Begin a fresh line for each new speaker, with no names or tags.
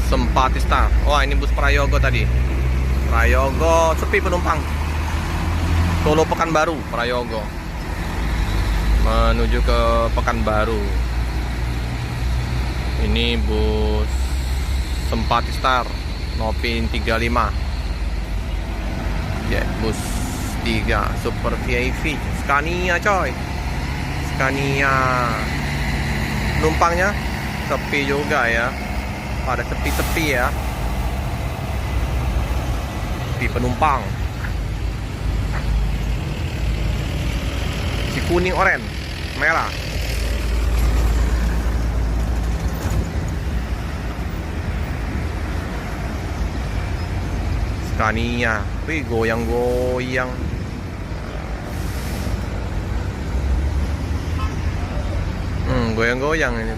Sempatista. Wah, ini bus Prayogo tadi. Prayogo sepi penumpang. Solo Pekanbaru, Prayogo. Menuju ke Pekanbaru. Ini bus Sempatistar Nopin 35. Ya, bus 3 Super VIP Scania coy. Scania. Penumpangnya sepi juga ya. Pada sepi-sepi ya. Sepi penumpang. Si kuning oranye, merah. Scania. Wih, goyang-goyang. Goyang-goyang ini.